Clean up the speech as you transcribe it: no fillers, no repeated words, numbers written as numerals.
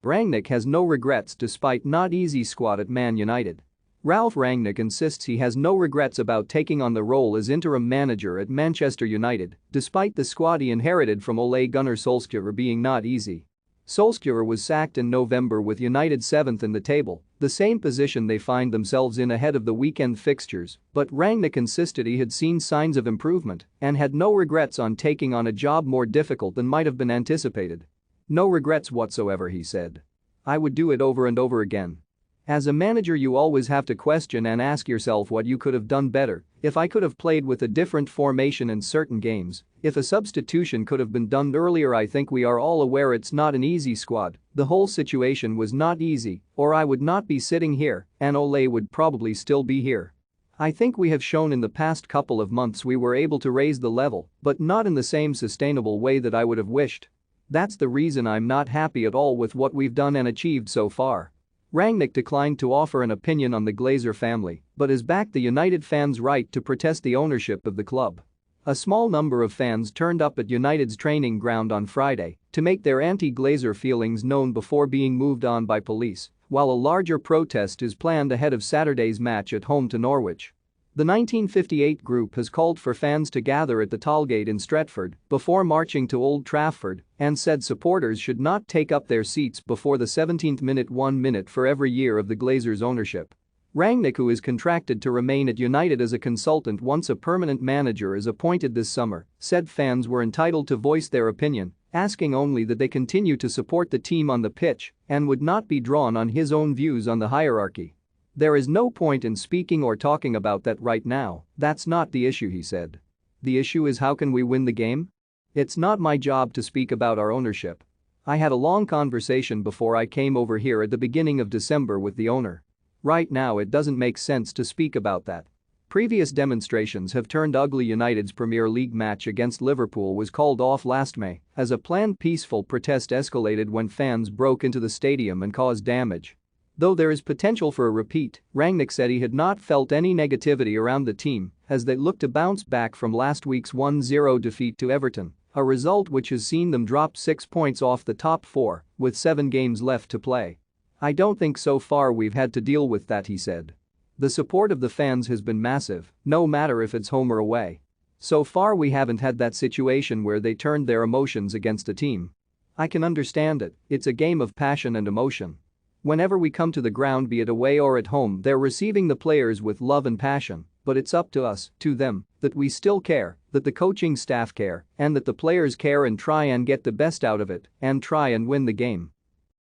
Rangnick has no regrets despite not easy squad at Man United. Ralph Rangnick insists he has no regrets about taking on the role as interim manager at Manchester United, despite the squad he inherited from Ole Gunnar Solskjaer being not easy. Solskjaer was sacked in November with United 7th in the table, the same position they find themselves in ahead of the weekend fixtures, but Rangnick insisted he had seen signs of improvement and had no regrets on taking on a job more difficult than might have been anticipated. "No regrets whatsoever," he said. "I would do it over and over again. As a manager, you always have to question and ask yourself what you could have done better, if I could have played with a different formation in certain games, if a substitution could have been done earlier. I think we are all aware it's not an easy squad, the whole situation was not easy, or I would not be sitting here and Ole would probably still be here. I think we have shown in the past couple of months we were able to raise the level, but not in the same sustainable way that I would have wished. That's the reason I'm not happy at all with what we've done and achieved so far." Rangnick declined to offer an opinion on the Glazer family, but has backed the United fans' right to protest the ownership of the club. A small number of fans turned up at United's training ground on Friday to make their anti-Glazer feelings known before being moved on by police, while a larger protest is planned ahead of Saturday's match at home to Norwich. The 1958 group has called for fans to gather at the Tollgate in Stretford before marching to Old Trafford and said supporters should not take up their seats before the 17th minute, 1 minute for every year of the Glazers' ownership. Rangnick, who is contracted to remain at United as a consultant once a permanent manager is appointed this summer, said fans were entitled to voice their opinion, asking only that they continue to support the team on the pitch and would not be drawn on his own views on the hierarchy. "There is no point in speaking or talking about that right now, that's not the issue," he said. "The issue is how can we win the game? It's not my job to speak about our ownership. I had a long conversation before I came over here at the beginning of December with the owner. Right now it doesn't make sense to speak about that." Previous demonstrations have turned ugly. United's Premier League match against Liverpool was called off last May as a planned peaceful protest escalated when fans broke into the stadium and caused damage. Though there is potential for a repeat, Rangnick said he had not felt any negativity around the team as they look to bounce back from last week's 1-0 defeat to Everton, a result which has seen them drop 6 points off the top 4 with 7 games left to play. "I don't think so far we've had to deal with that," he said. "The support of the fans has been massive, no matter if it's home or away. So far we haven't had that situation where they turned their emotions against a team. I can understand it, it's a game of passion and emotion. Whenever we come to the ground, be it away or at home, they're receiving the players with love and passion, but it's up to us, to them, that we still care, that the coaching staff care, and that the players care and try and get the best out of it and try and win the game."